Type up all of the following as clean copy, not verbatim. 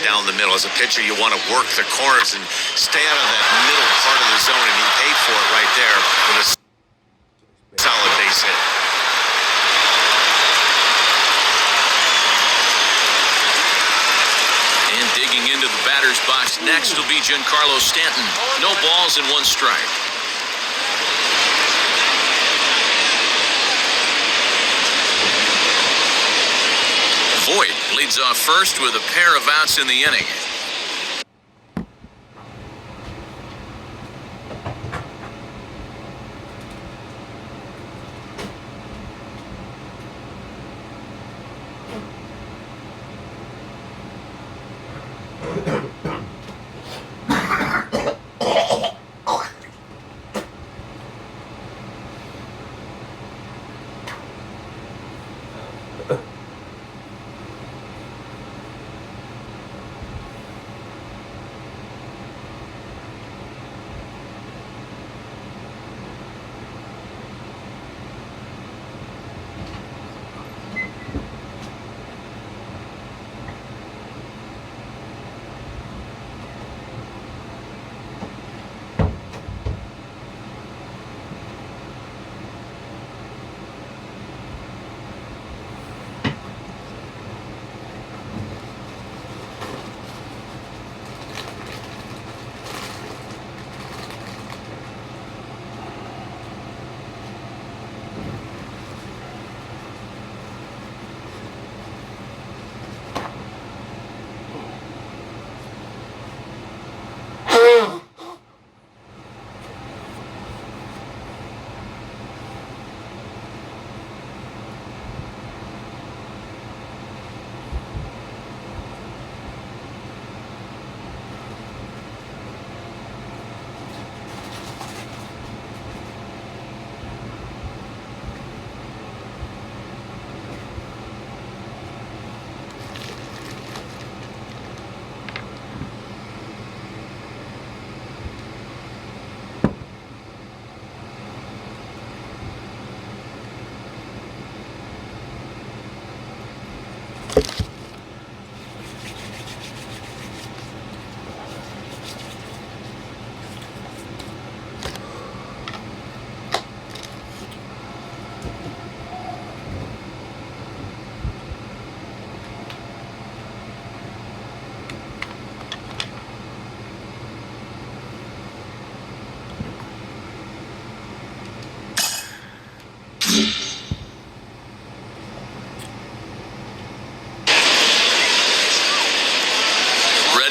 down the middle. As a pitcher, you want to work the corners and stay out of that middle part of the zone, and he paid for it right there with a solid base hit. And digging into the batter's box next will be Giancarlo Stanton. No balls and 1 strike. Voit leads off first with a pair of outs in the inning.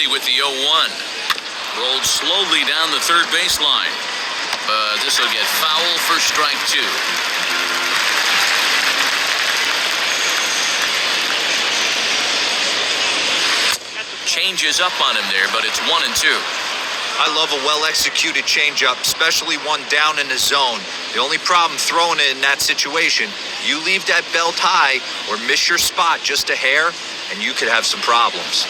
With the 0-1. Rolled slowly down the third baseline. This will get foul for strike 2. Changes up on him there, but it's 1-2. I love a well-executed changeup, especially one down in the zone. The only problem throwing it in that situation, you leave that belt high or miss your spot just a hair, and you could have some problems.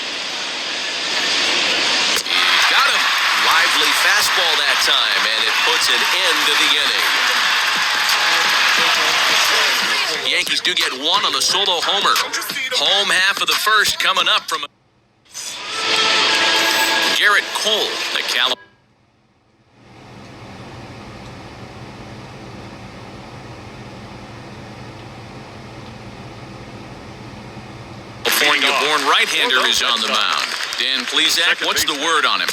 Got him. Lively fastball that time, and it puts an end to the inning. The Yankees do get 1 on the solo homer. Home half of the first coming up from Garrett Cole, the California born right-hander is on the mound. Dan Plesac, what's the word on him?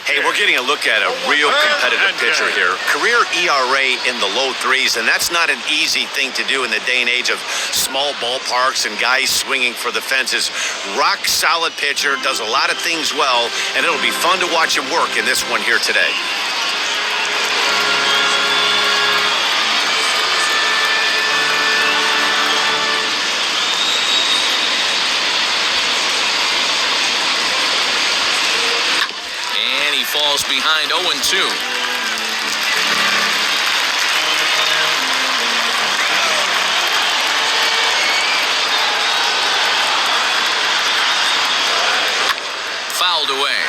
Hey, we're getting a look at a real competitive pitcher here. Career ERA in the low 3s, and that's not an easy thing to do in the day and age of small ballparks and guys swinging for the fences. Rock solid pitcher, does a lot of things well, and it'll be fun to watch him work in this one here today. Falls behind 0-2. Fouled away.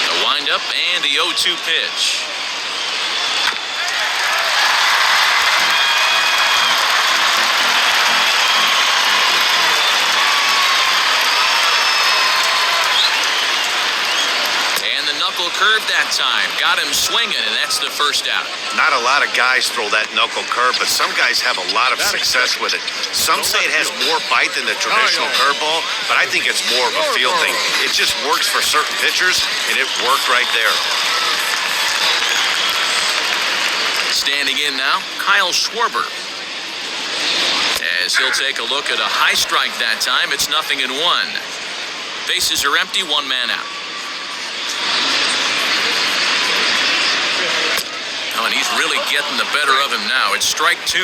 The windup and the 0-2 pitch. curve that time. Got him swinging, and that's the first out. Not a lot of guys throw that knuckle curve, but some guys have a lot of success with it. Some say it has more bite than the traditional curveball, but I think it's more of a feel thing. It just works for certain pitchers, and it worked right there. Standing in now, Kyle Schwarber. As he'll take a look at a high strike that time, it's 0-1. Bases are empty, one man out. Oh, and he's really getting the better of him now. It's strike 2.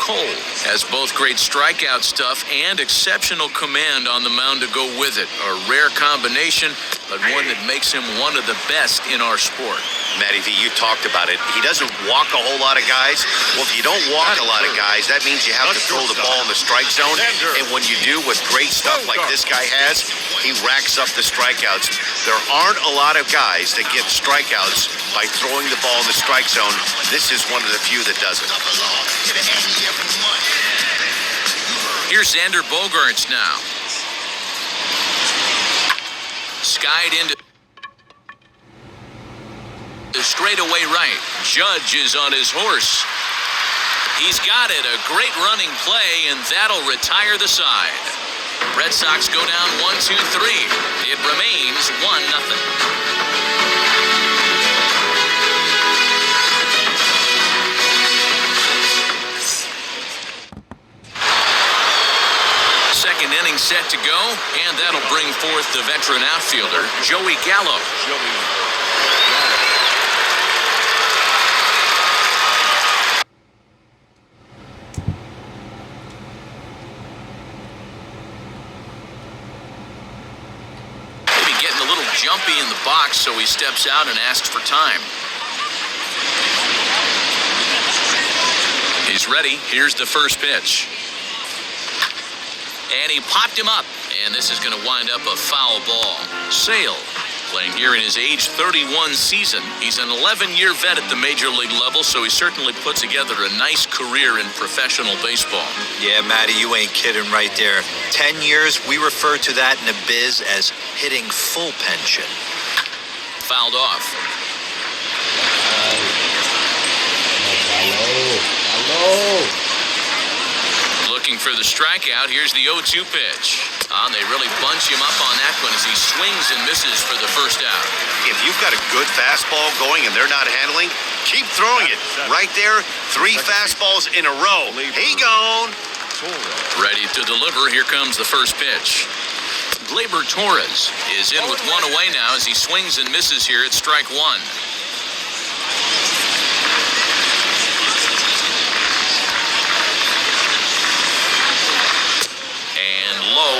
Cole has both great strikeout stuff and exceptional command on the mound to go with it. A rare combination, but one that makes him one of the best in our sport. Matty V, you talked about it. He doesn't walk a whole lot of guys. Well, if you don't walk a lot of guys, that means you have to throw the ball in the strike zone. And when you do with great stuff like this guy has, he racks up the strikeouts. There aren't a lot of guys that get strikeouts by throwing the ball in the strike zone. This is one of the few that does it. Here's Xander Bogaerts now. Skied into the straightaway right. Judge is on his horse. He's got it. A great running play, and that'll retire the side. Red Sox go down 1-2-3. It remains 1-0. Second inning set to go, and that'll bring forth the veteran outfielder, Joey Gallo. Maybe getting a little jumpy in the box, so he steps out and asks for time. He's ready. Here's the first pitch. And he popped him up, and this is going to wind up a foul ball. Sale, playing here in his age 31 season. He's an 11-year vet at the major league level, so he certainly put together a nice career in professional baseball. Yeah, Matty, you ain't kidding right there. 10 years, we refer to that in the biz as hitting full pension. Fouled off. Hello. Looking for the strikeout. Here's the 0-2 pitch. They really bunch him up on that one as he swings and misses for the first out. If you've got a good fastball going and they're not handling, keep throwing it. Right there, 3 fastballs in a row. He gone. Ready to deliver. Here comes the first pitch. Blaber Torres is in with one away now as he swings and misses here at strike 1.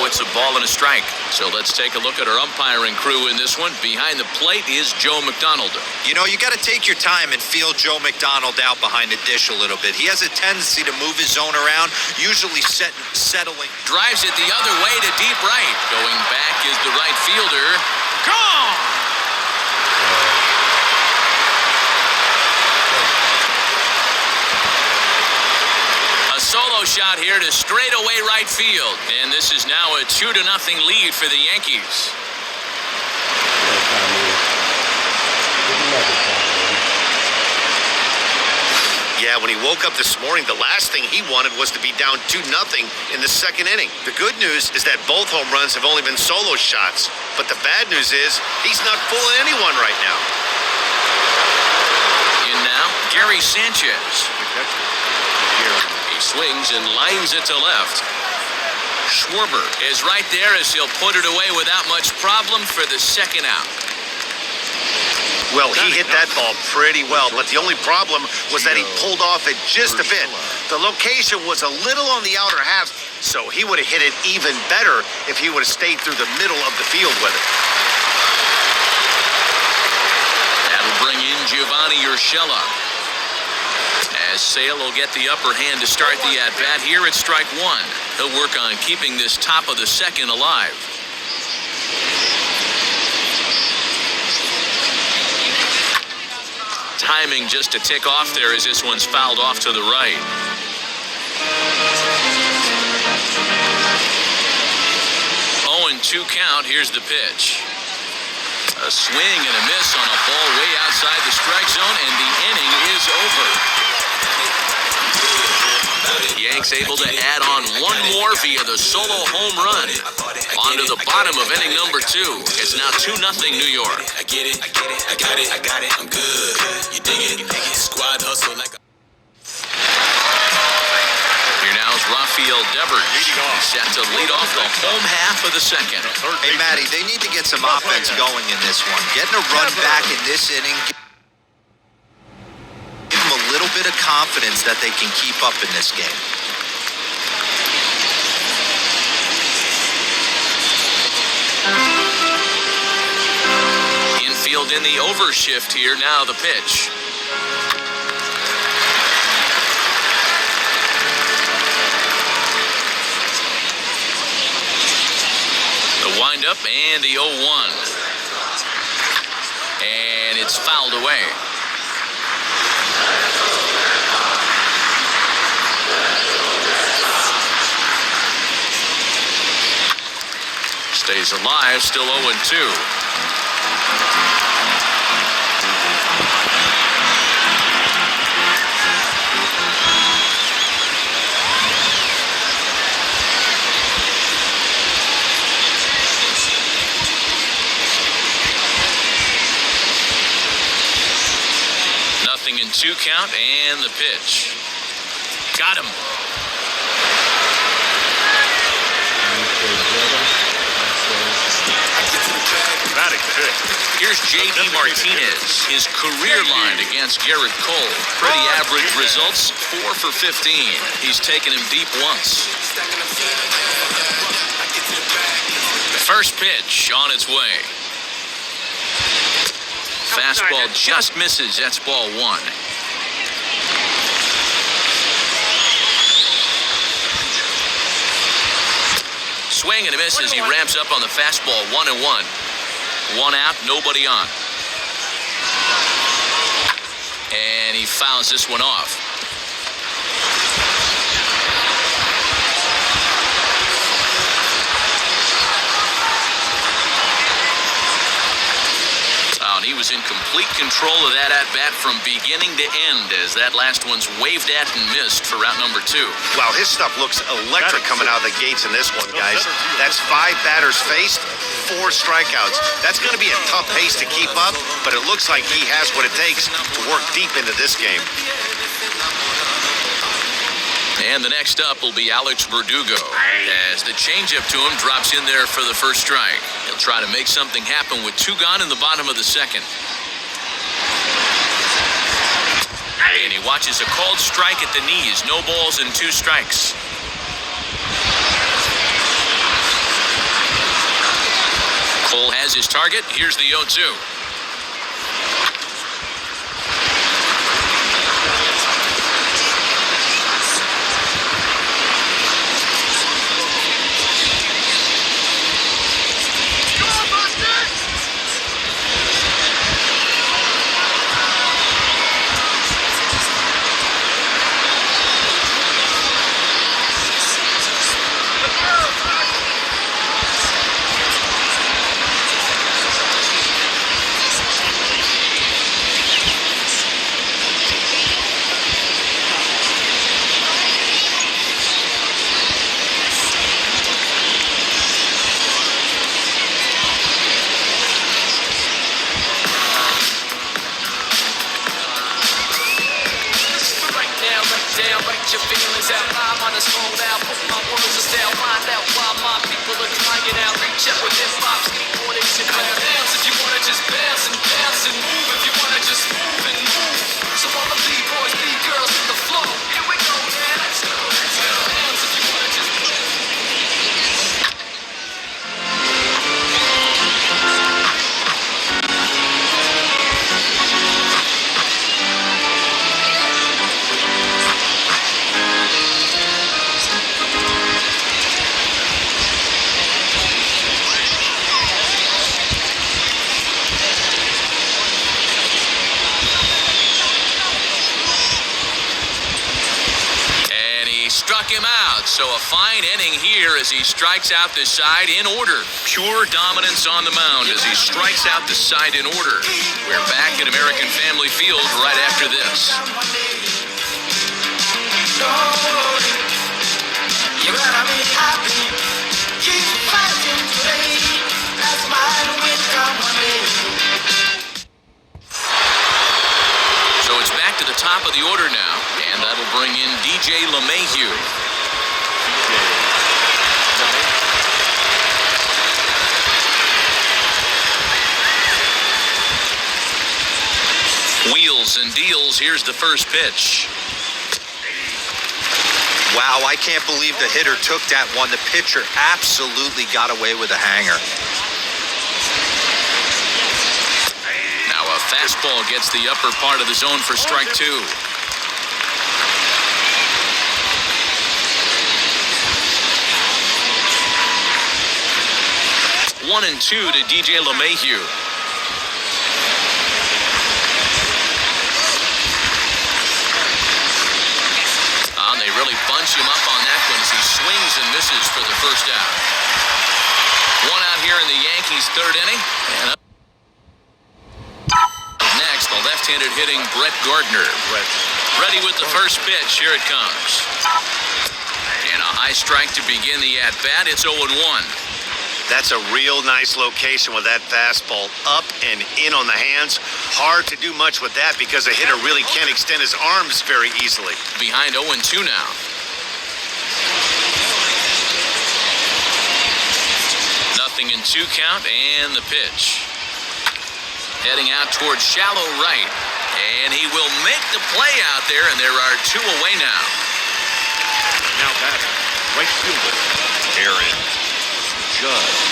It's a ball and a strike. So let's take a look at our umpiring crew in this one. Behind the plate is Joe McDonald. You know, you got to take your time and feel Joe McDonald out behind the dish a little bit. He has a tendency to move his zone around, usually settling. Drives it the other way to deep right. Going back is the right fielder. Gone! Solo shot here to straightaway right field. And this is now a 2-0 lead for the Yankees. Yeah, when he woke up this morning, the last thing he wanted was to be down 2-0 in the second inning. The good news is that both home runs have only been solo shots. But the bad news is he's not fooling anyone right now. In now, Gary Sanchez. He swings and lines it to left. Schwarber is right there as he'll put it away without much problem for the second out. Well, he hit that ball pretty well, but the only problem was that he pulled off it just a bit. The location was a little on the outer half, so he would have hit it even better if he would have stayed through the middle of the field with it. That'll bring in Giovanni Urshela. As Sale will get the upper hand to start the at-bat here at strike 1. He'll work on keeping this top of the second alive. Timing just to tick off there as this one's fouled off to the right. Oh, and 2 count. Here's the pitch. A swing and a miss on a ball way outside the strike zone, and the inning is over. Yanks able to add on one more via the solo home run. On to the bottom of inning number 2. It's now 2-0 New York. I get it, I got it, I'm good. You dig it, squad hustle like a... Here now is Rafael Deveraux, set to lead off the home half of the second. Hey, Matty, they need to get some offense going in this one. Getting a run back in this inning, give them a little bit of confidence that they can keep up in this game. Infield in the overshift here, now the pitch. The windup and the 0-1. And it's fouled away. Stays alive, still 0-2. Nothing in 2 count, and the pitch. Got him. Here's J.D. Martinez. His career line against Garrett Cole. Pretty average results, 4 for 15. He's taken him deep once. First pitch on its way. Fastball just misses. That's ball 1. Swing and a miss as he ramps up on the fastball. 1-1. 1 out, nobody on. And he fouls this one off. And he was in complete control of that at-bat from beginning to end as that last one's waved at and missed for route number 2. Wow, his stuff looks electric coming out of the gates in this one, guys. That's 5 batters faced, 4 strikeouts. That's going to be a tough pace to keep up, but it looks like he has what it takes to work deep into this game. And the next up will be Alex Verdugo as the changeup to him drops in there for the first strike. He'll try to make something happen with 2 gone in the bottom of the second. And he watches a called strike at the knees. No balls and 2 strikes. Cole has his target. Here's the 0-2. struck him out. So a fine inning here as he strikes out the side in order. Pure dominance on the mound as he strikes out the side in order. We're back at American Family Field right after this. You gotta be happy. Keep fighting today. That's mine will come one day. So it's back to the top of the order now, and that'll bring in DJ LeMahieu. Wheels and deals. Here's the first pitch. Wow, I can't believe the hitter took that one. The pitcher absolutely got away with a hanger. Now a fastball gets the upper part of the zone for strike two. 1-2 to DJ LeMahieu. They really bunch him up on that one as he swings and misses for the first out. One out here in the Yankees' third inning. And up next, the left-handed hitting Brett Gardner. Ready with the first pitch. Here it comes. And a high strike to begin the at-bat. It's 0-1. That's a real nice location with that fastball up and in on the hands. Hard to do much with that because a hitter really can't extend his arms very easily. Behind 0-2 now. Nothing in 2 count and the pitch. Heading out towards shallow right. And he will make the play out there, and there are 2 away now. Now batting, right fielder, Aaron Judge.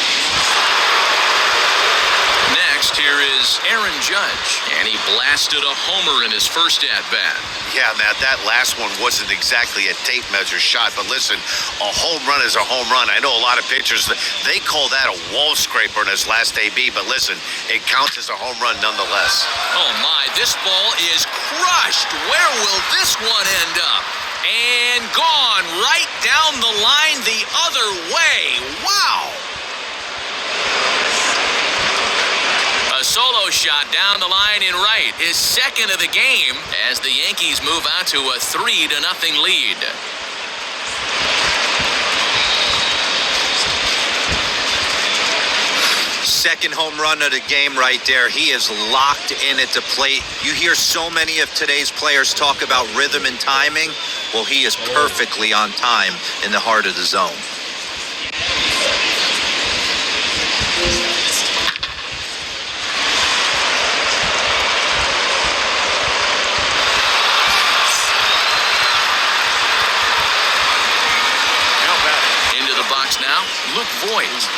Next, here is Aaron Judge, and he blasted a homer in his first at-bat. Yeah, Matt, that last one wasn't exactly a tape measure shot, but listen, a home run is a home run. I know a lot of pitchers, they call that a wall scraper in his last AB, but listen, it counts as a home run nonetheless. Oh my, this ball is crushed. Where will this one end up? And gone right down the line the other way. Wow! A solo shot down the line in right, his second of the game, as the Yankees move out to a 3-0 lead. Second home run of the game right there. He is locked in at the plate. You hear so many of today's players talk about rhythm and timing. Well, he is perfectly on time in the heart of the zone. Into the box now, Luke Voigt.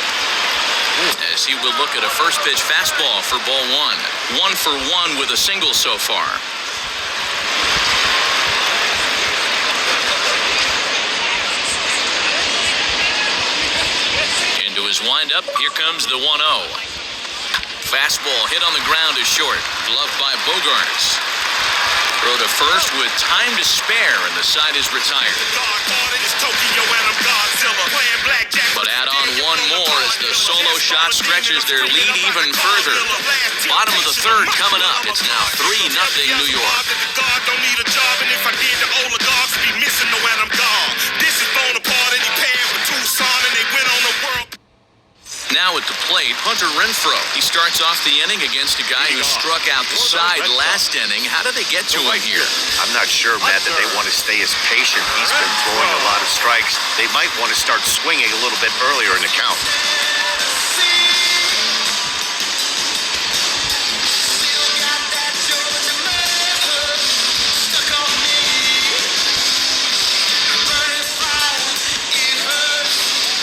As he will look at a first pitch fastball for ball 1. 1 for 1 with a single so far. Into his windup, here comes the 1-0. Fastball hit on the ground is short. Gloved by Bogarts. Throw to first with time to spare, and the side is retired. But add on one more as the solo shot stretches their lead even further. Bottom of the third coming up. It's now 3-0 New York. Now at the plate, Hunter Renfroe. He starts off the inning against a guy who struck out the side last inning. How did they get to him here? I'm not sure, Matt, that they want to stay as patient. He's been throwing a lot of strikes. They might want to start swinging a little bit earlier in the count.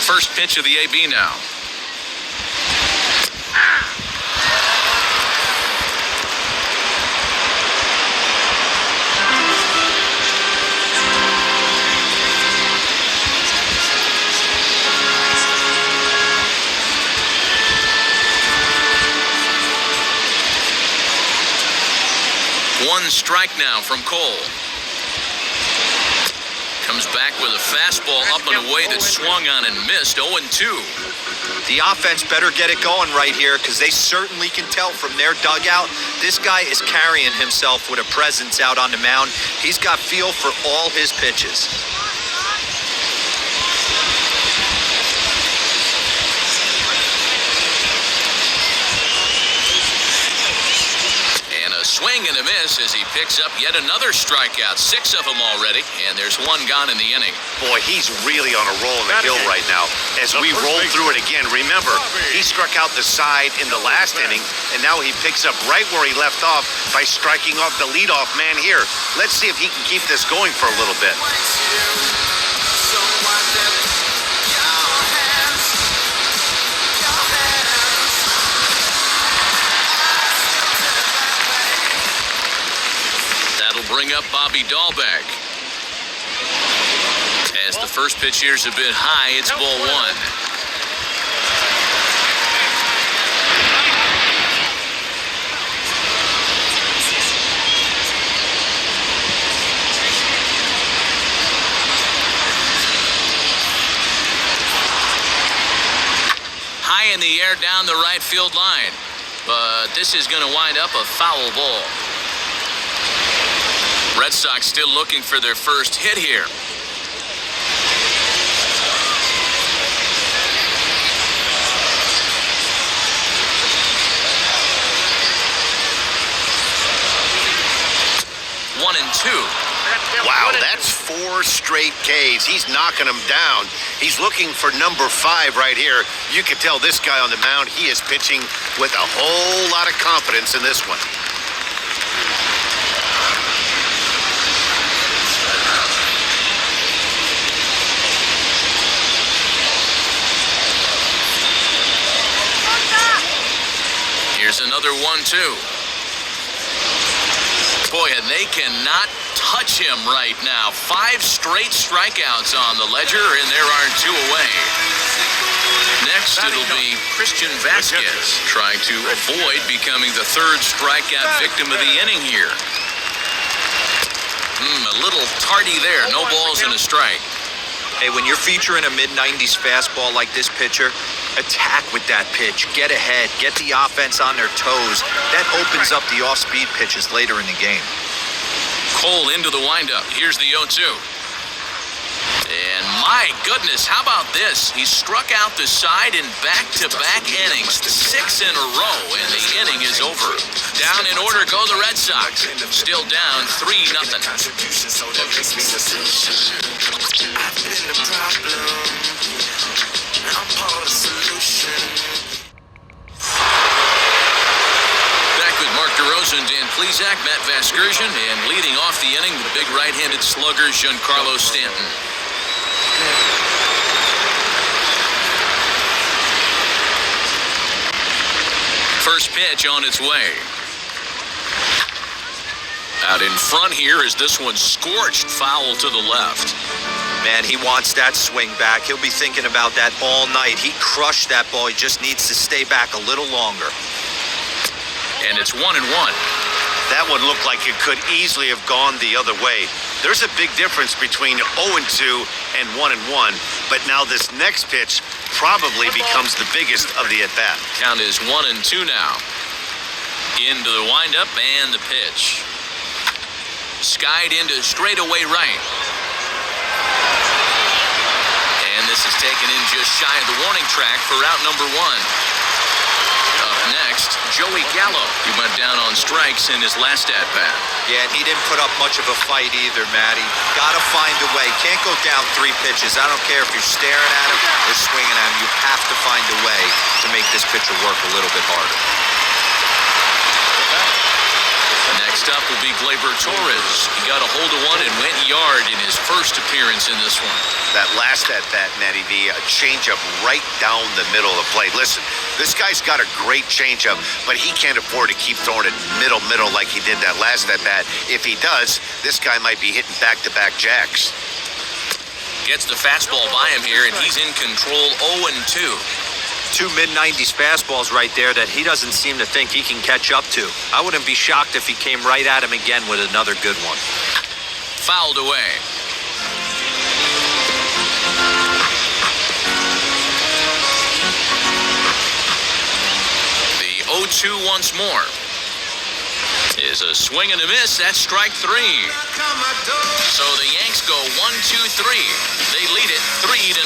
First pitch of the AB now. One strike now from Cole. Comes back with with a fastball up and away that swung on and missed. 0-2. The offense better get it going right here because they certainly can tell from their dugout. This guy is carrying himself with a presence out on the mound. He's got feel for all his pitches. Swing and a miss as he picks up yet another strikeout. 6 of them already, and there's 1 gone in the inning. Boy, he's really on a roll in the hill right now. As we roll through it again, remember, he struck out the side in the last inning, and now he picks up right where he left off by striking off the leadoff man here. Let's see if he can keep this going for a little bit. Bring up Bobby Dalbeck. As the first pitch here is a bit high, it's ball 1. High in the air down the right field line, but this is going to wind up a foul ball. Red Sox still looking for their first hit here. One and 2. Wow, that's 4 straight Ks. He's knocking them down. He's looking for number 5 right here. You can tell this guy on the mound, he is pitching with a whole lot of confidence in this one. Here's another 1-2. Boy, and they cannot touch him right now. 5 straight strikeouts on the ledger, and there are 2 away. Next, it'll be Christian Vasquez trying to avoid becoming the 3rd strikeout victim of the inning here. A little tardy there. No balls and a strike. Hey, when you're featuring a mid-90s fastball like this pitcher, attack with that pitch. Get ahead. Get the offense on their toes. That opens up the off-speed pitches later in the game. Cole into the windup. Here's the 0-2. And my goodness, how about this? He struck out the side in back-to-back innings, 6 in a row, and the inning is over. Down in order go the Red Sox. Still down 3-0. I've been the problem. I'm part of the solution. Back with Mark DeRosa and Dan Plesac, Matt Vasgersian, and leading off the inning, the big right-handed slugger, Giancarlo Stanton. First pitch on its way. Out in front here is this one scorched foul to the left. Man, he wants that swing back. He'll be thinking about that all night. He crushed that ball. He just needs to stay back a little longer. And it's 1-1. That one looked like it could easily have gone the other way. There's a big difference between 0-2 and 1-1, but now this next pitch probably becomes the biggest of the at-bat. Count is 1-2 now. Into the windup and the pitch. Skied into straightaway right. And this is taken in just shy of the warning track for out number 1. Up next, Joey Gallo. He went down on strikes in his last at-bat. Yeah, and he didn't put up much of a fight either, Matty. Gotta find a way. Can't go down 3 pitches. I don't care if you're staring at him or swinging at him. You have to find a way to make this pitcher work a little bit harder. Next up will be Blaber Torres. He got a hold of one and went yard in his first appearance in this one. That last at-bat, Matty V, a changeup right down the middle of the plate. Listen, this guy's got a great changeup, but he can't afford to keep throwing it middle like he did that last at-bat. If he does, this guy might be hitting back-to-back jacks. Gets the fastball by him here, and he's in control 0-2. 2 mid-90s fastballs right there that he doesn't seem to think he can catch up to. I wouldn't be shocked if he came right at him again with another good one. Fouled away. 0-2 once more. Is a swing and a miss. That's strike 3. So the Yanks go 1-2-3. They lead it 3-0.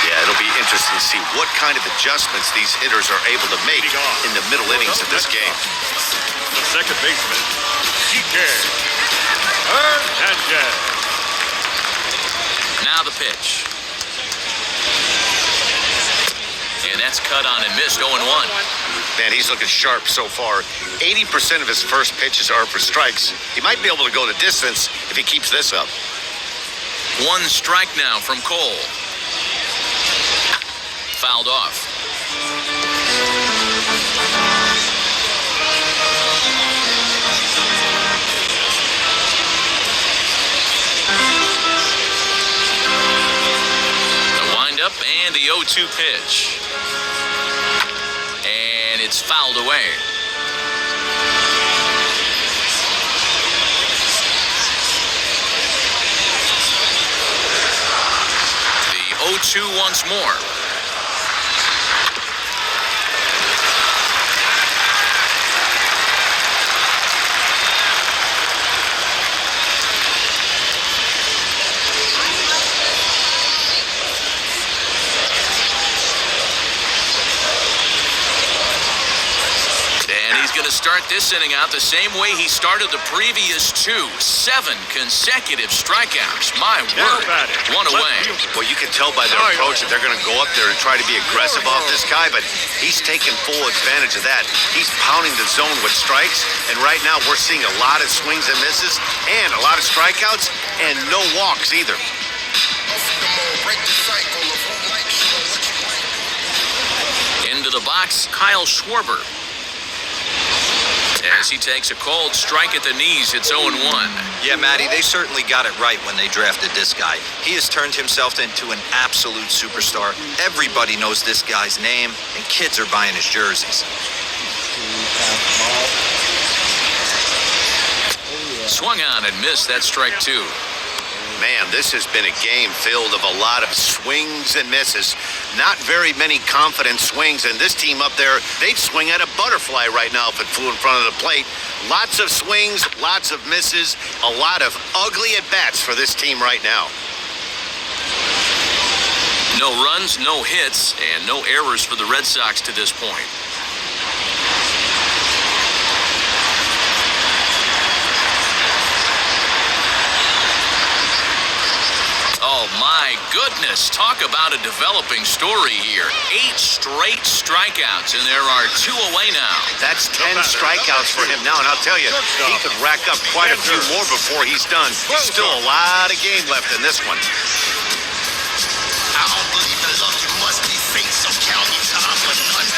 Yeah, it'll be interesting to see what kind of adjustments these hitters are able to make in the middle innings of this game. The second baseman, Hernandez. Now the pitch. And that's cut on and missed, 0-1. Man, he's looking sharp so far. 80% of his first pitches are for strikes. He might be able to go the distance if he keeps this up. 1 strike now from Cole. Fouled off. The windup and the 0-2 pitch. And it's fouled away. The 0-2 once more. Going to start this inning out the same way he started the previous 2. 7 consecutive strikeouts. My word. 1 away. Well, you can tell by their approach that they're going to go up there and try to be aggressive off this guy, but he's taking full advantage of that. He's pounding the zone with strikes, and right now we're seeing a lot of swings and misses and a lot of strikeouts and no walks either. Into the box, Kyle Schwarber. As he takes a cold strike at the knees, it's 0-1. Yeah, Matty, they certainly got it right when they drafted this guy. He has turned himself into an absolute superstar. Everybody knows this guy's name, and kids are buying his jerseys. Swung on and missed. That's strike 2. Man, this has been a game filled of a lot of swings and misses. Not very many confident swings, and this team up there, they'd swing at a butterfly right now if it flew in front of the plate. Lots of swings, lots of misses, a lot of ugly at-bats for this team right now. No runs, no hits, and no errors for the Red Sox to this point. Oh, my goodness. Talk about a developing story here. 8 straight strikeouts, and there are 2 away now. That's 10 strikeouts for him now, and I'll tell you, he could rack up quite a few more before he's done. Still a lot of game left in this one. I don't believe in love, you must be fake, so count me time for nothing.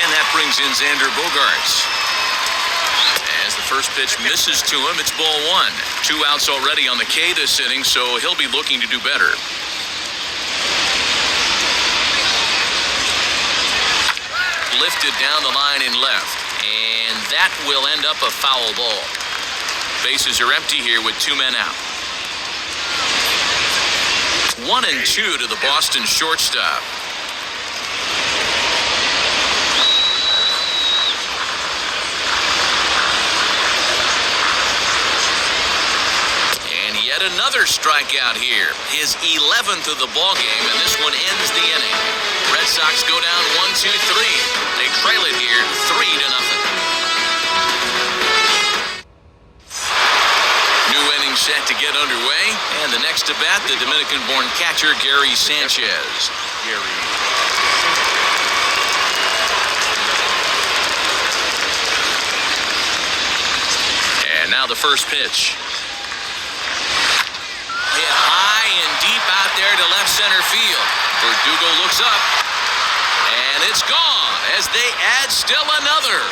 And that brings in Xander Bogaerts. As the first pitch misses to him, it's ball 1. 2 outs already on the K this inning, so he'll be looking to do better. Lifted down the line in left, and that will end up a foul ball. Bases are empty here with 2 men out. 1-2 to the Boston shortstop. Another strikeout here, his 11th of the ball game, and this one ends the inning. Red Sox go down 1-2-3. They trail it here 3-0. New inning set to get underway, and the next to bat, the Dominican-born catcher Gary Sanchez. And now the first pitch. Hit high and deep out there to left center field. Verdugo looks up, and it's gone as they add still another.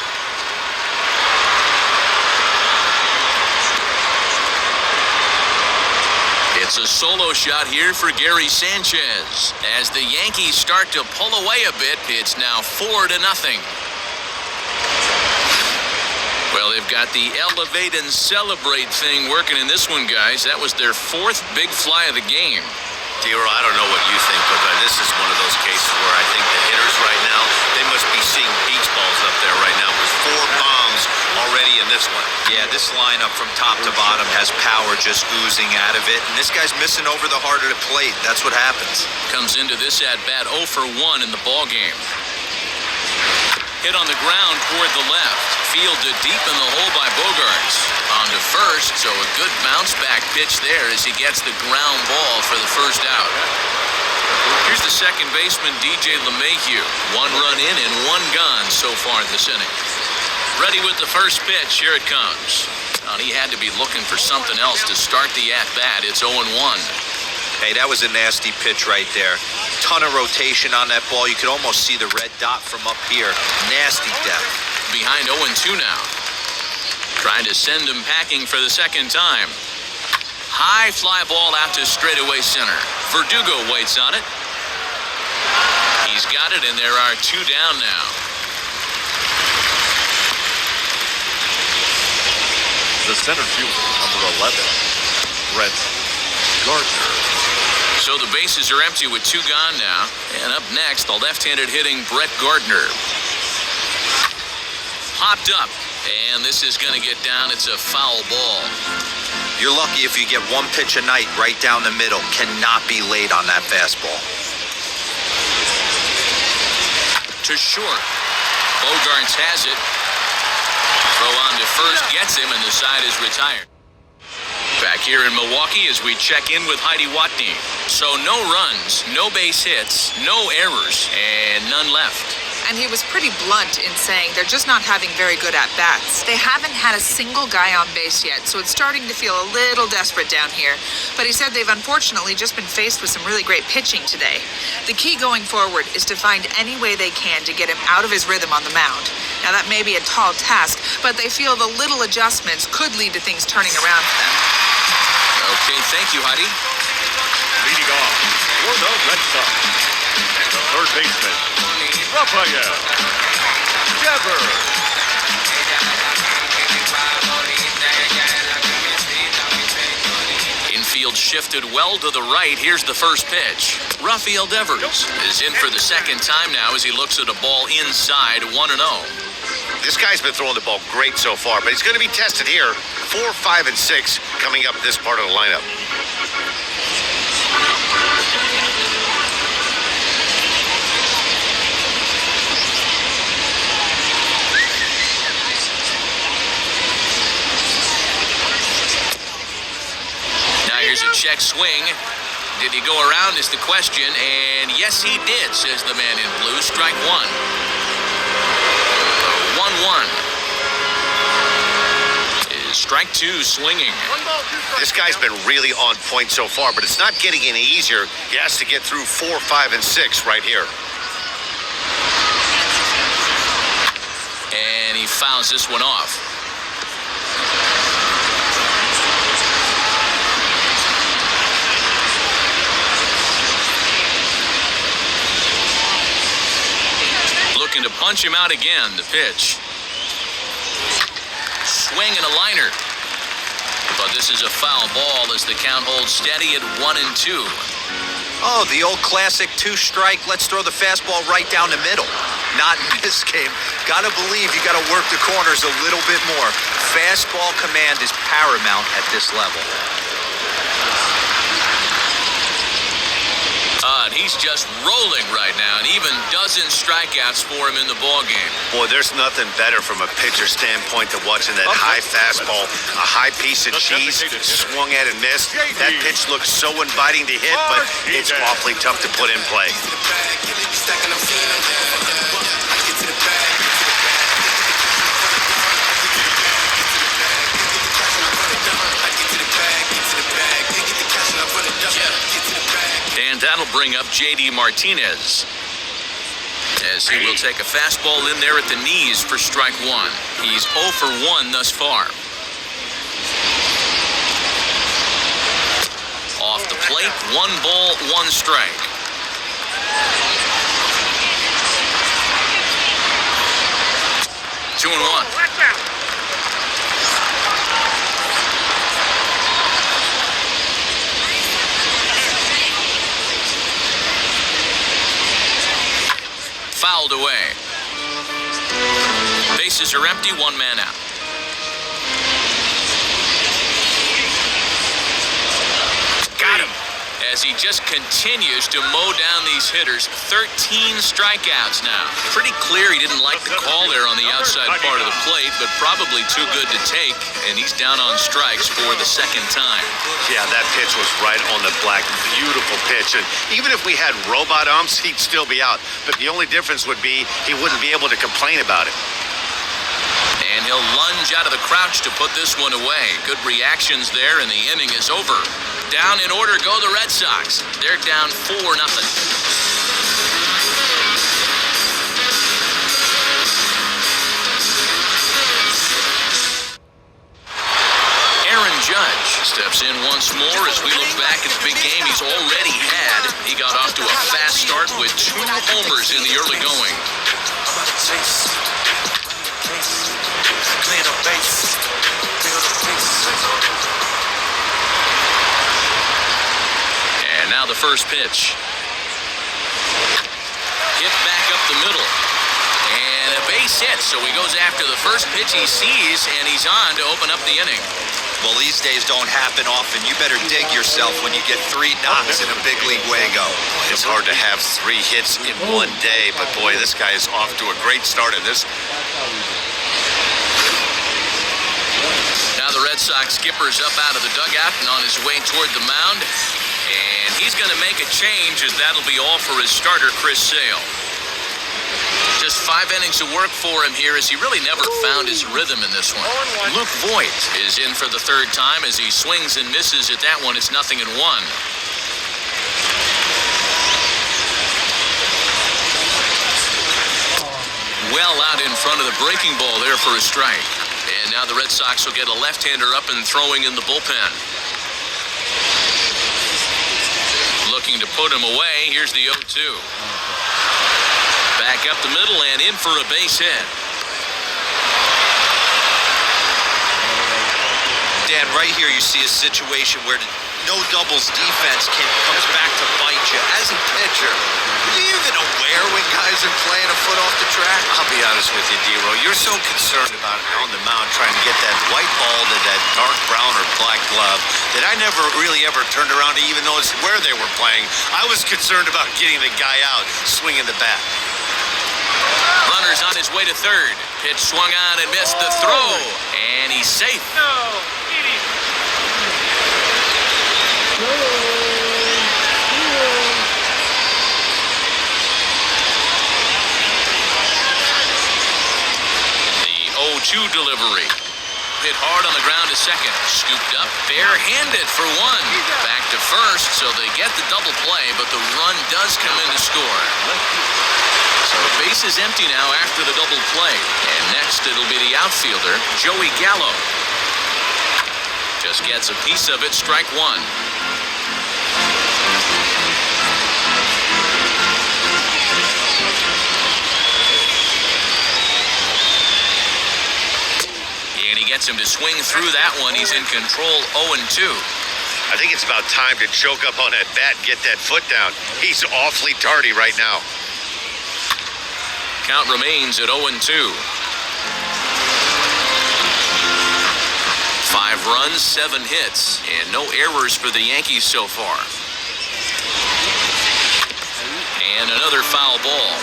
It's a solo shot here for Gary Sanchez. As the Yankees start to pull away a bit, it's now 4-0. Well, they've They've got the elevate and celebrate thing working in this one, guys. That was their 4th big fly of the game. Dero, I don't know what you think, but this is one of those cases where I think the hitters right now, they must be seeing beach balls up there right now. There's 4 bombs already in this one. Yeah, this lineup from top to bottom has power just oozing out of it. And this guy's missing over the heart of the plate. That's what happens. Comes into this at-bat 0 for 1 in the ball game. Hit on the ground toward the left. Fielded deep in the hole by Bogarts. On to first, so a good bounce-back pitch there as he gets the ground ball for the first out. Here's the second baseman, DJ LeMahieu. 1 run in and 1 gone so far this inning. Ready with the first pitch. Here it comes. Well, he had to be looking for something else to start the at-bat. It's 0-1. Hey, that was a nasty pitch right there. Ton of rotation on that ball. You could almost see the red dot from up here. Nasty depth. Behind 0-2 now. Trying to send him packing for the second time. High fly ball out to straightaway center. Verdugo waits on it. He's got it, and there are 2 down now. The center fielder, number 11, Brett Gardner. So the bases are empty with 2 gone now. And up next, the left-handed hitting Brett Gardner. Popped up, and this is going to get down. It's a foul ball. You're lucky if you get 1 pitch a night right down the middle. Cannot be late on that fastball. To short. Bogarts has it. Throw on to first, gets him, and the side is retired. Back here in Milwaukee as we check in with Heidi Watney. So no runs, no base hits, no errors, and none left. And he was pretty blunt in saying they're just not having very good at-bats. They haven't had a single guy on base yet, so it's starting to feel a little desperate down here. But he said they've unfortunately just been faced with some really great pitching today. The key going forward is to find any way they can to get him out of his rhythm on the mound. Now that may be a tall task, but they feel the little adjustments could lead to things turning around for them. Okay, thank you, Heidi. Leading off for the Redsox, the third baseman, Rafael Deveraux. Infield shifted well to the right. Here's the first pitch. Rafael Deveraux is in for the second time now as he looks at a ball inside, 1-0. This guy's been throwing the ball great so far, but he's going to be tested here. 4, 5, and 6 coming up this part of the lineup. Now here's a check swing. Did he go around is the question, and yes he did, says the man in blue. Strike 1. 1-1. Is strike 2 swinging. This guy's been really on point so far, but it's not getting any easier. He has to get through 4, 5, and 6 right here. And he fouls this one off. Looking to punch him out again, the pitch. Swing and a liner. But this is a foul ball as the count holds steady at 1-2. Oh, the old classic 2-strike. Let's throw the fastball right down the middle. Not in this game. Gotta believe you gotta work the corners a little bit more. Fastball command is paramount at this level. And he's just rolling right now, and even dozen strikeouts for him in the ball game. Boy, there's nothing better from a pitcher standpoint than watching that high fastball, a high piece of cheese, swung at and missed. That pitch looks so inviting to hit, but it's awfully tough to put in play. And that'll bring up J.D. Martinez, as he will take a fastball in there at the knees for strike 1. He's 0 for 1 thus far. Off the plate, 1 ball, 1 strike. Two and 1. Fouled away. Bases are empty, one man out. Got him. As he just continues to mow down these hitters. 13 strikeouts now. Pretty clear he didn't like the call there on the outside part of the plate, but probably too good to take, and he's down on strikes for the second time. Yeah, that pitch was right on the black. Beautiful pitch. And even if we had robot umps, he'd still be out. But the only difference would be he wouldn't be able to complain about it. And he'll lunge out of the crouch to put this one away. Good reactions there, and the inning is over. Down in order go the Red Sox. They're down 4-0. Aaron Judge steps in once more as we look back at the big game he's already had. He got off to a fast start with 2 homers in the early going. And now the first pitch. Hit back up the middle. And a base hit, so he goes after the first pitch he sees, and he's on to open up the inning. Well, these days don't happen often. You better dig yourself when you get 3 knocks in a big league Wago. It's hard to have 3 hits in one day, but boy, this guy is off to a great start in this. Now the Red Sox skipper's up out of the dugout and on his way toward the mound. And he's going to make a change, as that'll be all for his starter, Chris Sale. Just 5 innings of work for him here, as he really never found his rhythm in this one. Luke Voigt is in for the 3rd time as he swings and misses at that one. It's 0-1. Well out in front of the breaking ball there for a strike. And now the Red Sox will get a left-hander up and throwing in the bullpen. Looking to put him away. Here's the 0-2. Back up the middle and in for a base hit. Dan, right here you see a situation where no doubles defense comes back to bite you. As a pitcher, are you even aware when guys are playing a foot off the track? I'll be honest with you, Dero. You're so concerned about on the mound trying to get that white ball to that dark brown or black glove that I never really ever turned around to even notice where they were playing. I was concerned about getting the guy out, swinging the bat. Runner's on his way to 3rd. Pitch swung on and missed the throw. And he's safe. The 0-2 delivery. Hit hard on the ground to second. Scooped up, barehanded for 1. Back to first, so they get the double play, but the run does come in to score. So the base is empty now after the double play. And next it'll be the outfielder, Joey Gallo. Just gets a piece of it, strike 1. And he gets him to swing through that one. He's in control, 0-2. I think it's about time to choke up on that bat and get that foot down. He's awfully tardy right now. Count remains at 0-2. 5 runs, 7 hits, and no errors for the Yankees so far. And another foul ball.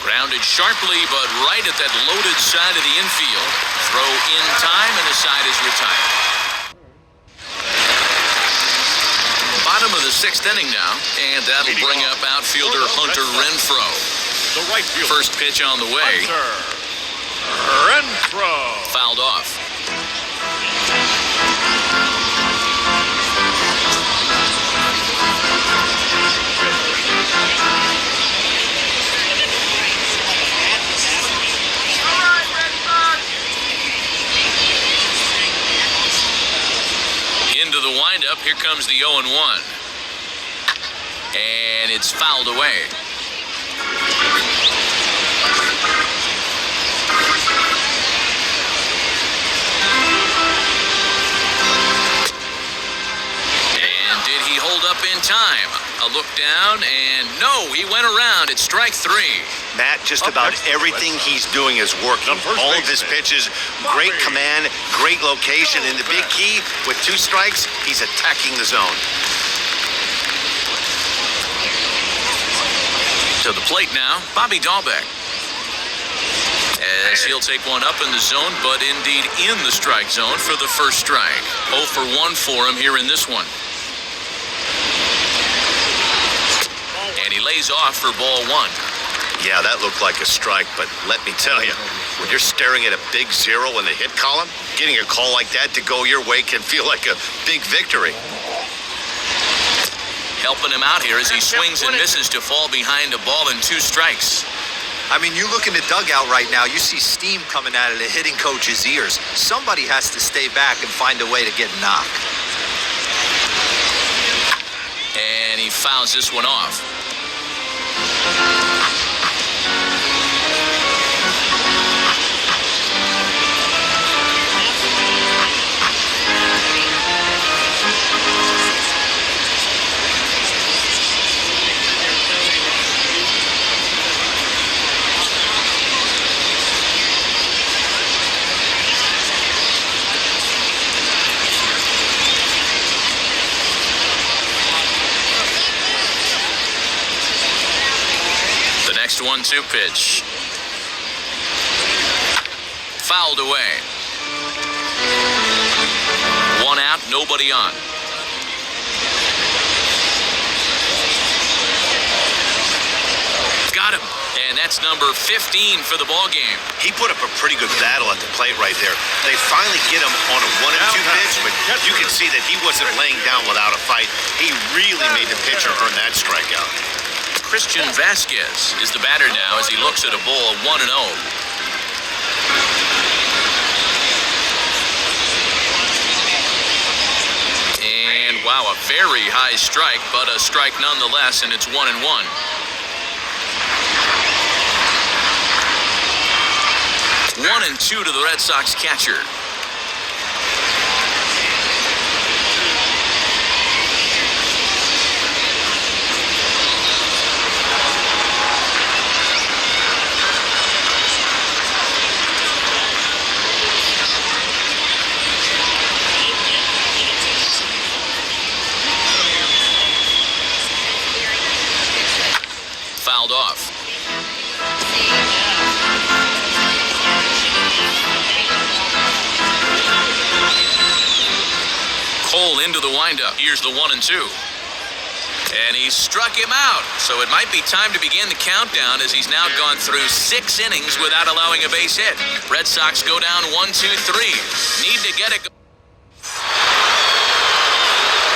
Grounded sharply, but right at that loaded side of the infield. Throw in time, and the side is retired. Bottom of the 6th inning now, and that'll bring up outfielder Hunter Renfroe. The right fielder. First pitch on the way. Renfroe. Fouled off. Into the windup, here comes the 0-1. And it's fouled away. time. A look down, and no, he went around. It's strike 3. Matt, just about everything he's doing is working. All of his pitches, great command, great location, and the big key, with 2 strikes, he's attacking the zone. To the plate now, Bobby Dalbeck. As he'll take one up in the zone, but indeed in the strike zone for the first strike. 0 for 1 for him here in this one. And he lays off for ball 1. Yeah, that looked like a strike, but let me tell you, when you're staring at a big 0 in the hit column, getting a call like that to go your way can feel like a big victory. Helping him out here as he swings and misses to fall behind a ball and 2 strikes. I mean, you look in the dugout right now, you see steam coming out of the hitting coach's ears. Somebody has to stay back and find a way to get knocked. And he fouls this one off. Next 1-2 pitch. Fouled away. 1 out, nobody on. Got him. And that's number 15 for the ball game. He put up a pretty good battle at the plate right there. They finally get him on a 1-2 pitch, but you can see that he wasn't laying down without a fight. He really made the pitcher earn that strikeout. Christian Vasquez is the batter now as he looks at a ball 1-0. And wow, a very high strike, but a strike nonetheless, and it's 1-1. One and 2 to the Red Sox catcher. Fouled off. Cole into the windup. Here's the 1-2. And he struck him out. So it might be time to begin the countdown as he's now gone through 6 innings without allowing a base hit. Red Sox go down 1-2-3. Need to get it.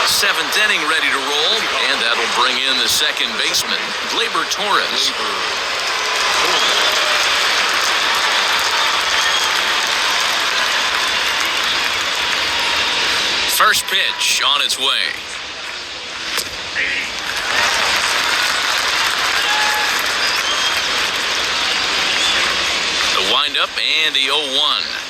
7th inning ready to roll, and that'll bring in the second baseman, Blaber Torres. First pitch on its way. The windup and the 0-1.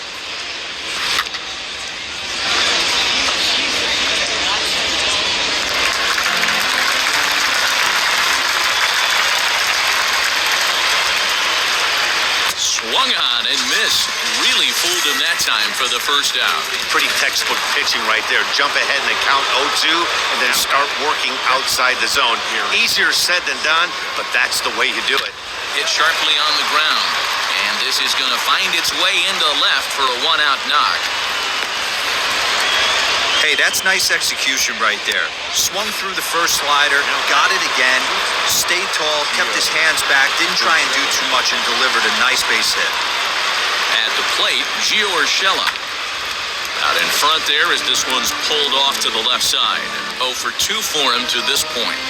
Swung on and missed. Really fooled him that time for the first out. Pretty textbook pitching right there. Jump ahead in the count 0-2 and then start working outside the zone. Easier said than done, but that's the way you do it. Hit sharply on the ground. And this is going to find its way into left for a 1-out knock. Hey, that's nice execution right there. Swung through the first slider, got it again, stayed tall, kept his hands back, didn't try and do too much, and delivered a nice base hit. At the plate, Gio Urshela. Out in front there as this one's pulled off to the left side. 0 for 2 for him to this point.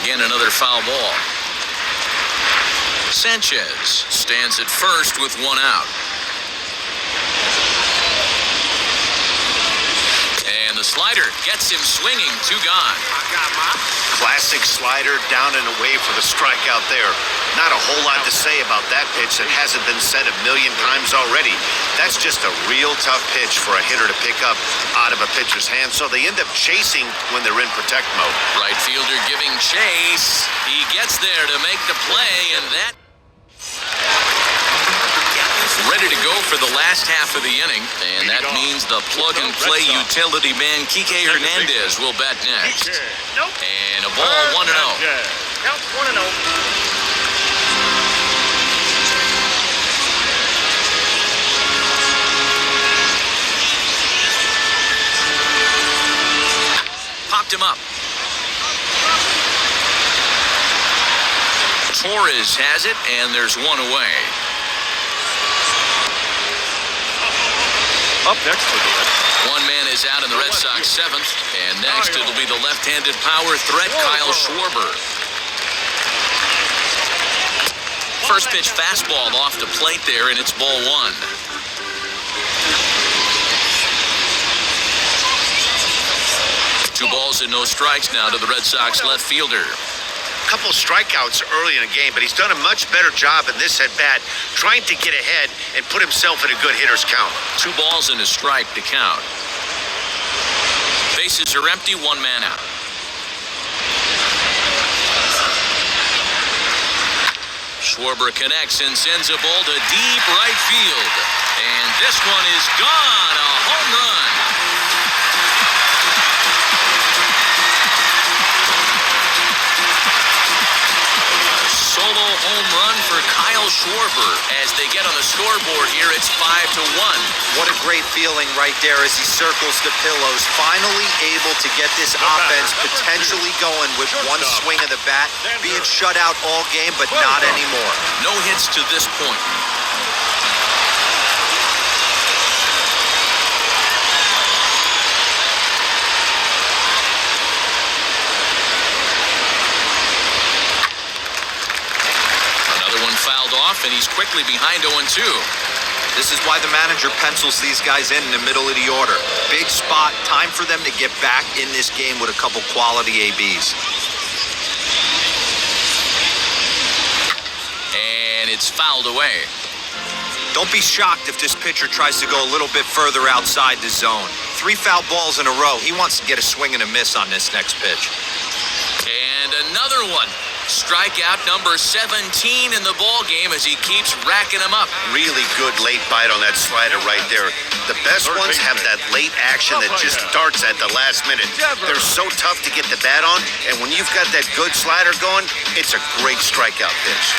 Again, another foul ball. Sanchez stands at first with 1 out. And the slider gets him swinging. 2 gone. Classic slider down and away for the strikeout there. Not a whole lot to say about that pitch that hasn't been said a million times already. That's just a real tough pitch for a hitter to pick up out of a pitcher's hand, so they end up chasing when they're in protect mode. Right fielder giving chase. He gets there to make the play, and that ready to go for the last half of the inning, and that means the plug-and-play utility man Kike Hernandez will bat next. And a ball 1-0. Count 1-0. Popped him up. Torres has it, and there's 1 away. Up next for the Reds. 1 man is out in the Red Sox 7th, and next it'll be the left-handed power threat Kyle Schwarber. First pitch fastball off the plate there, and it's ball 1. Two balls and no strikes now to the Red Sox left fielder. Couple strikeouts early in the game, but he's done a much better job in this at-bat trying to get ahead and put himself in a good hitter's count. 2 balls and a strike to count. Bases are empty, 1 man out. Schwarber connects and sends a ball to deep right field. And this one is gone, a home run. Solo home run for Kyle Schwarber. As they get on the scoreboard here, it's 5-1. What a great feeling right there as he circles the pillows. Finally able to get this offense potentially going with one swing of the bat. Being shut out all game, but not anymore. No hits to this point. Fouled off, and he's quickly behind 0-2. This is why the manager pencils these guys in the middle of the order. Big spot, time for them to get back in this game with a couple quality ABs. And it's fouled away. Don't be shocked if this pitcher tries to go a little bit further outside the zone. 3 foul balls in a row. He wants to get a swing and a miss on this next pitch. And another one. Strikeout number 17 in the ball game as he keeps racking them up. Really good late bite on that slider right there. The best ones have that late action that just starts at the last minute. They're so tough to get the bat on, and when you've got that good slider going, it's a great strikeout pitch.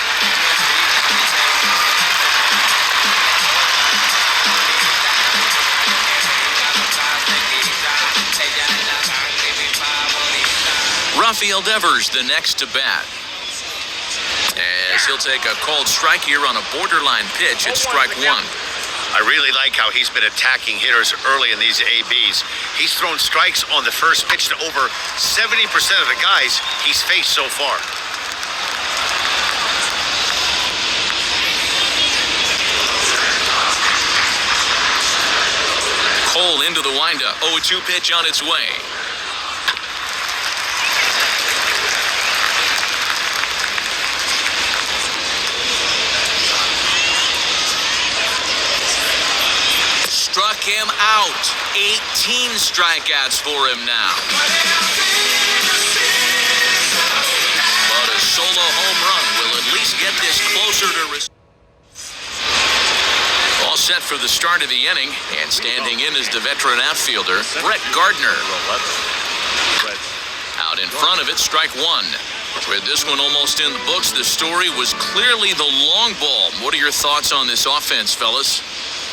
Rafael Deveraux the next to bat. As he'll take a called strike here on a borderline pitch at strike 1. I really like how he's been attacking hitters early in these ABs. He's thrown strikes on the first pitch to over 70% of the guys he's faced so far. Cole into the windup. 0-2 pitch on its way. Struck him out. 18 strikeouts for him now. But a solo home run will at least get this closer to... All set for the start of the inning, and standing in is the veteran outfielder, Brett Gardner. Out in front of it, strike 1. With this one almost in the books, the story was clearly the long ball. What are your thoughts on this offense, fellas?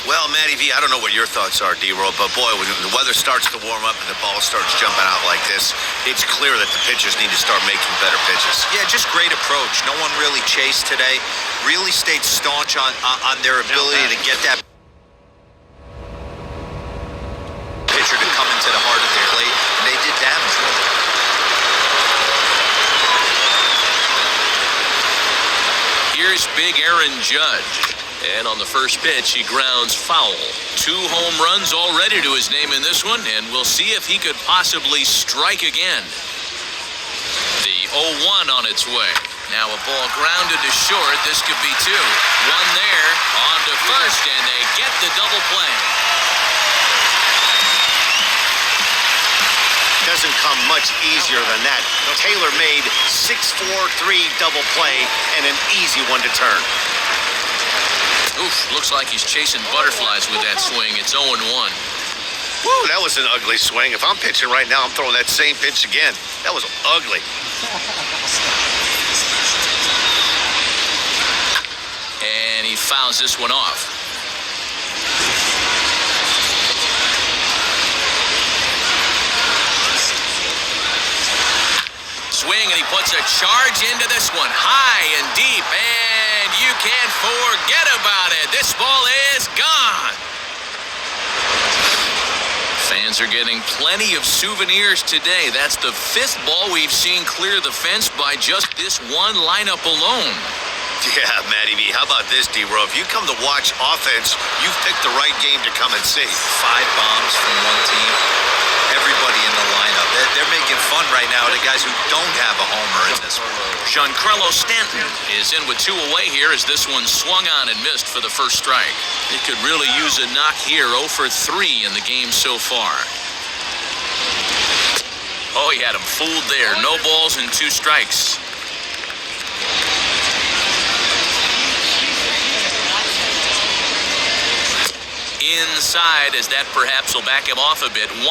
Well, Matty V, I don't know what your thoughts are, D-Roll, but boy, when the weather starts to warm up and the ball starts jumping out like this, it's clear that the pitchers need to start making better pitches. Yeah, just great approach. No one really chased today. Really stayed staunch on their ability to get that pitcher to come into the heart of the plate, and they did damage with it. Here's big Aaron Judge. And on the first pitch, he grounds foul. 2 home runs already to his name in this one, and we'll see if he could possibly strike again. The 0-1 on its way. Now a ball grounded to short. This could be 2. 1 there, on to first, and they get the double play. Doesn't come much easier than that. Taylor made 6-4-3 double play and an easy one to turn. Oof, looks like he's chasing butterflies with that swing. It's 0-1. Woo, that was an ugly swing. If I'm pitching right now, I'm throwing that same pitch again. That was ugly. And he fouls this one off. Swing, and he puts a charge into this one, high and deep, and you can't forget about it. This ball is gone. Fans are getting plenty of souvenirs today. That's the 5th ball we've seen clear the fence by just this one lineup alone. Yeah, Matty V, how about this, D-Row? If you come to watch offense, you've picked the right game to come and see. 5 bombs from one team. Everybody in the lineup. They're making fun right now of the guys who don't have a homer in this one. Giancarlo Stanton is in with 2 away here as this one swung on and missed for the first strike. It could really use a knock here. 0 for 3 in the game so far. Oh, he had him fooled there. No balls and 2 strikes. Inside, as that perhaps will back him off a bit. 1-2.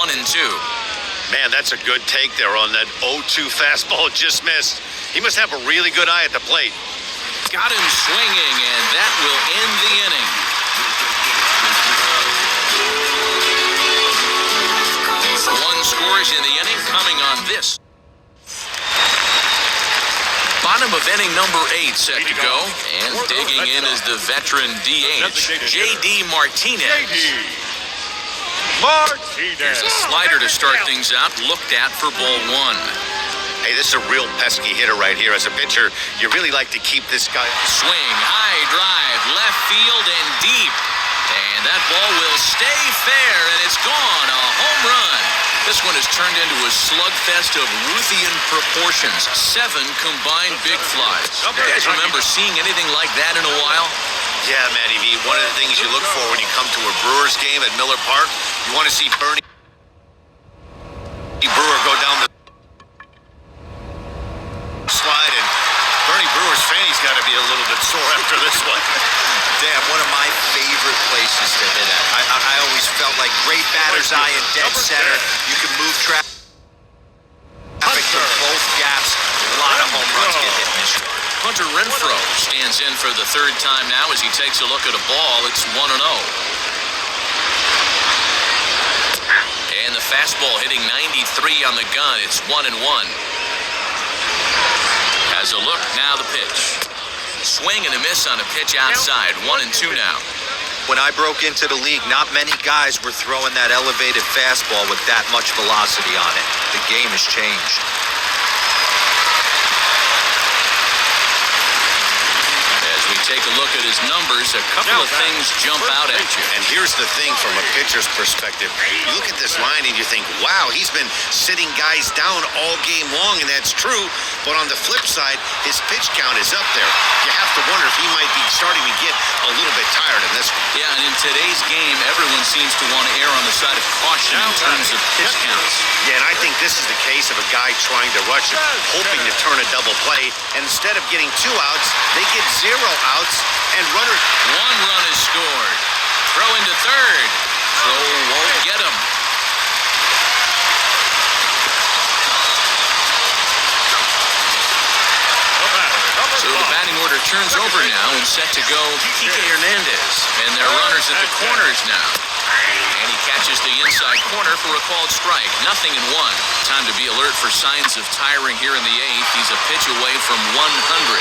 Man, that's a good take there on that 0-2 fastball just missed. He must have a really good eye at the plate. Got him swinging, and that will end the inning. One scores in the inning coming on this. Bottom of inning number 8 set to go. And digging in is the veteran DH, J.D. Martinez. There's a slider to start things out, looked at for ball 1. Hey, this is a real pesky hitter right here. As a pitcher, you really like to keep this guy. Swing, high drive, left field and deep. And that ball will stay fair, and it's gone. A home run. This one has turned into a slugfest of Ruthian proportions. 7 combined big flies. You guys remember seeing anything like that in a while? Yeah, Matty V, one of the things you look for when you come to a Brewers game at Miller Park, you want to see Bernie Brewer go down the slide, and Bernie Brewer's fanny's got to be a little bit sore after this one. Damn, one of my favorite places to hit at. I always felt like great batter's eye in dead center. You can move traffic to both gaps. A lot of home runs get hit in this yard. Hunter Renfroe stands in for the 3rd time now as he takes a look at a ball. It's 1-0. And the fastball hitting 93 on the gun. It's 1-1. Has a look, now the pitch. Swing and a miss on a pitch outside. 1-2 now. When I broke into the league, not many guys were throwing that elevated fastball with that much velocity on it. The game has changed. Take a look at his numbers. A couple of things jump out at you. And here's the thing from a pitcher's perspective. You look at this line and you think, wow, he's been sitting guys down all game long, and that's true. But on the flip side, his pitch count is up there. You have to wonder if he might be starting to get a little bit tired in this one. Yeah, and in today's game, everyone seems to want to err on the side of caution in terms of pitch counts. Yeah, and I think this is the case of a guy trying to rush it, hoping to turn a double play. And instead of getting 2 outs, they get 0 outs. And runner. 1 run is scored. Throw into 3rd. Throw won't get him. So the batting order turns over now and set to go Kike Hernandez. And they're runners at the corners now. And he catches the inside corner for a called strike. 0-1. Time to be alert for signs of tiring here in the 8th. He's a pitch away from 100.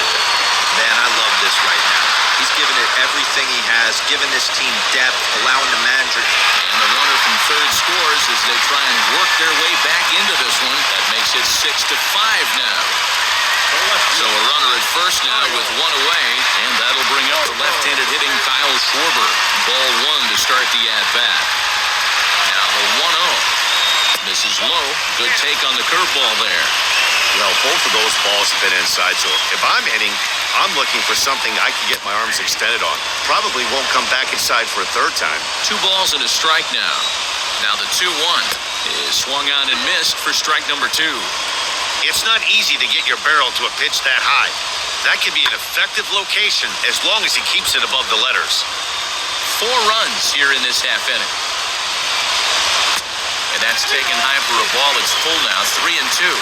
Man, I love this right now. He's given it everything he has, given this team depth, allowing the manager. And the runner from 3rd scores as they try and work their way back into this one. That makes it 6-5 now. So a runner at first now with 1 away, and that'll bring bring up the left-handed hitting Kyle Schwarber. Ball 1 to start the at-bat. Now the 1-0. Misses low. Good take on the curveball there. Well, both of those balls have been inside, so if I'm hitting, I'm looking for something I can get my arms extended on. Probably won't come back inside for a third time. 2 balls and a strike now. Now the 2-1 is swung on and missed for strike number 2. It's not easy to get your barrel to a pitch that high. That can be an effective location as long as he keeps it above the letters. 4 runs here in this half inning. And that's taken high for a ball. It's full now, 3-2.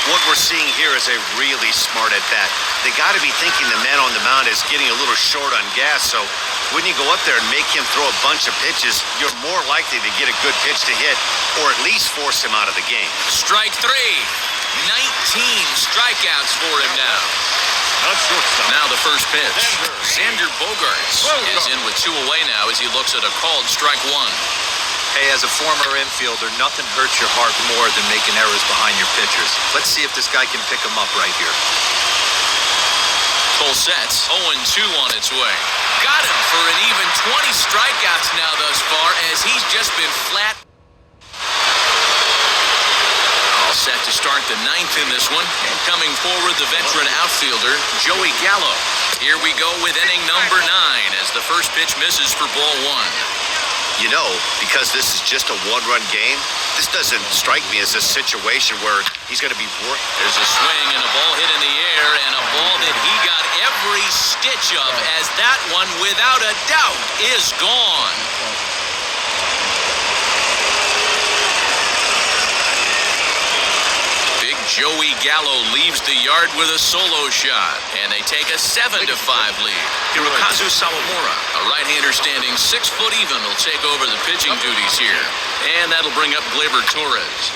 What we're seeing here is a really smart at-bat. They got to be thinking the man on the mound is getting a little short on gas, so when you go up there and make him throw a bunch of pitches, you're more likely to get a good pitch to hit or at least force him out of the game. Strike 3. 19 strikeouts for him now. Now the first pitch. Xander Bogaerts is in with 2 away now as he looks at a called strike 1. Hey, as a former infielder, nothing hurts your heart more than making errors behind your pitchers. Let's see if this guy can pick them up right here. Full sets. 0-2 on its way. Got him for an even 20 strikeouts now thus far as he's just been flat. All set to start the 9th in this one. And coming forward, the veteran outfielder, Joey Gallo. Here we go with inning number 9 as the first pitch misses for ball 1. You know, because this is just a one-run game, this doesn't strike me as a situation where he's going to be working. There's a swing and a ball hit in the air and a ball that he got every stitch of as that one, without a doubt, is gone. Big Joey Gallo leaves the yard with a solo shot, and they take a 7-5 lead. Hirokazu Sawamura, a right-hander standing 6 foot even, will take over the pitching duties here. And that'll bring up Blaber Torres.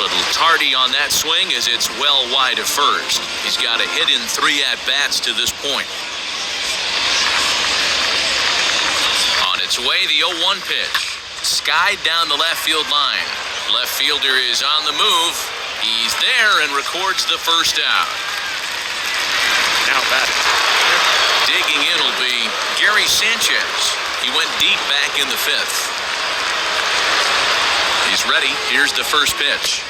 Little tardy on that swing as it's well wide of first. He's got a hit in 3 at-bats to this point. On its way, the 0-1 pitch. Skied down the left field line. Left fielder is on the move. He's there and records the first out. Now batting. Digging in will be Gary Sanchez. He went deep back in the 5th. He's ready. Here's the first pitch.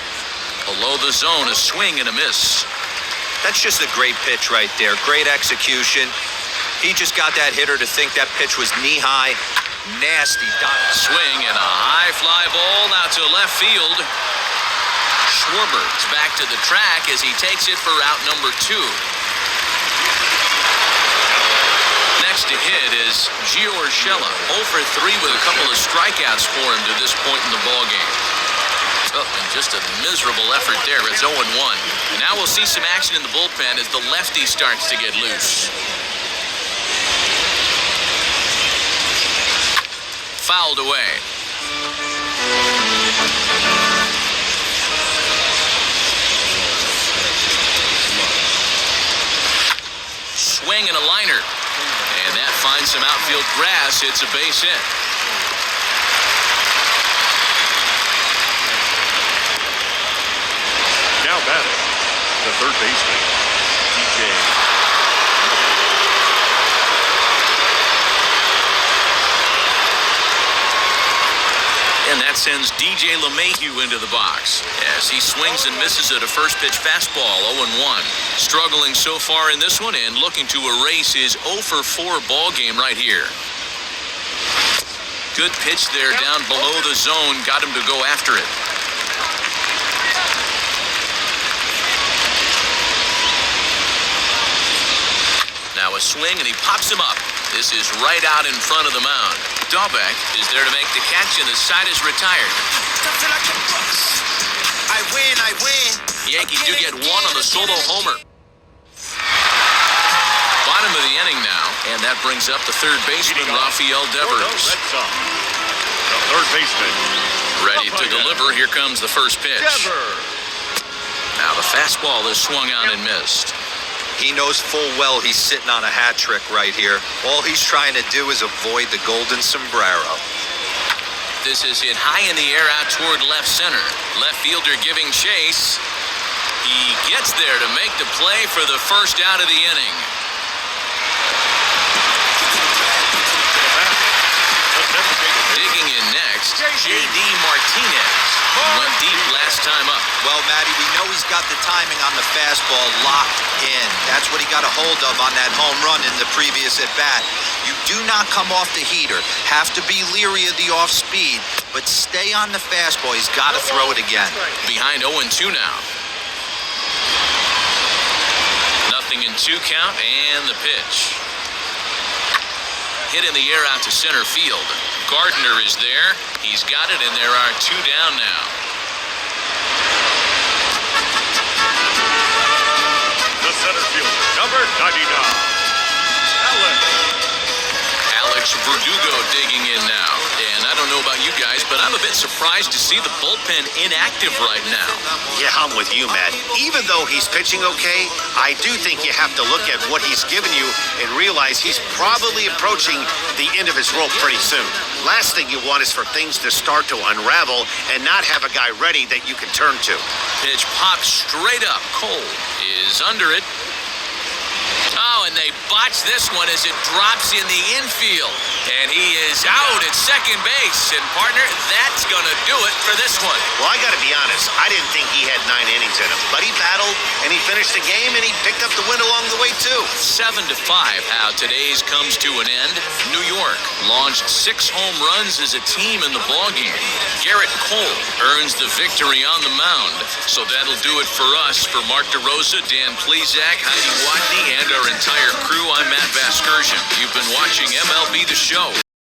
Below the zone, a swing and a miss. That's just a great pitch right there. Great execution. He just got that hitter to think that pitch was knee-high. Nasty dive. Swing and a high fly ball now to left field. Schwarber is back to the track as he takes it for out number 2. Next to hit is Gio Urshela, 0 for 3 with a couple of strikeouts for him to this point in the ballgame. Oh, and just a miserable effort there. It's 0-1. Now we'll see some action in the bullpen as the lefty starts to get loose. Fouled away. Swing and a liner. And that finds some outfield grass. It's a base hit. Now batting. The third baseman, DJ. And that sends DJ LeMahieu into the box as he swings and misses at a first pitch fastball, 0-1. Struggling so far in this one and looking to erase his 0 for 4 ball game right here. Good pitch there down below the zone, got him to go after it. Now a swing and he pops him up. This is right out in front of the mound. Dalbeck is there to make the catch and the side is retired. I win. Yankees do get 1 on the solo homer. Bottom of the inning now, and that brings up the third baseman, Rafael Deveraux. Redsox. The third baseman. Ready to deliver. Here comes the first pitch. Now the fastball is swung on and missed. He knows full well he's sitting on a hat trick right here. All he's trying to do is avoid the golden sombrero. This is hit high in the air out toward left center. Left fielder giving chase. He gets there to make the play for the first out of the inning. next, J.D. Martinez. He went deep last time up. Well, Matty, we know he's got the timing on the fastball locked in. That's what he got a hold of on that home run in the previous at-bat. You do not come off the heater. Have to be leery of the off-speed, but stay on the fastball. He's got to throw it again. Behind 0-2 now. Nothing in 2 count, and the pitch. Hit in the air out to center field. Gardner is there. He's got it, and there are 2 down now. The center fielder, number 99, Alex Verdugo digging in now. And I don't know about you guys, but I'm a bit surprised to see the bullpen inactive right now. Yeah, I'm with you, Matt. Even though he's pitching okay, I do think you have to look at what he's given you and realize he's probably approaching the end of his rope pretty soon. Last thing you want is for things to start to unravel and not have a guy ready that you can turn to. Pitch popped straight up. Cole is under it. Oh, and they botch this one as it drops in the infield. And he is out at second base. And, partner, that's going to do it for this one. Well, I got to be honest, I didn't think he had 9 innings in him. But he battled, and he finished the game, and he picked up the win along the way, too. 7-5, how today's comes to an end. New York launched 6 home runs as a team in the ballgame. Garrett Cole earns the victory on the mound. So that'll do it for us. For Mark DeRosa, Dan Plesac, Heidi Watney, and our entire crew, I'm Matt Vasgersian. You've been watching MLB The Show.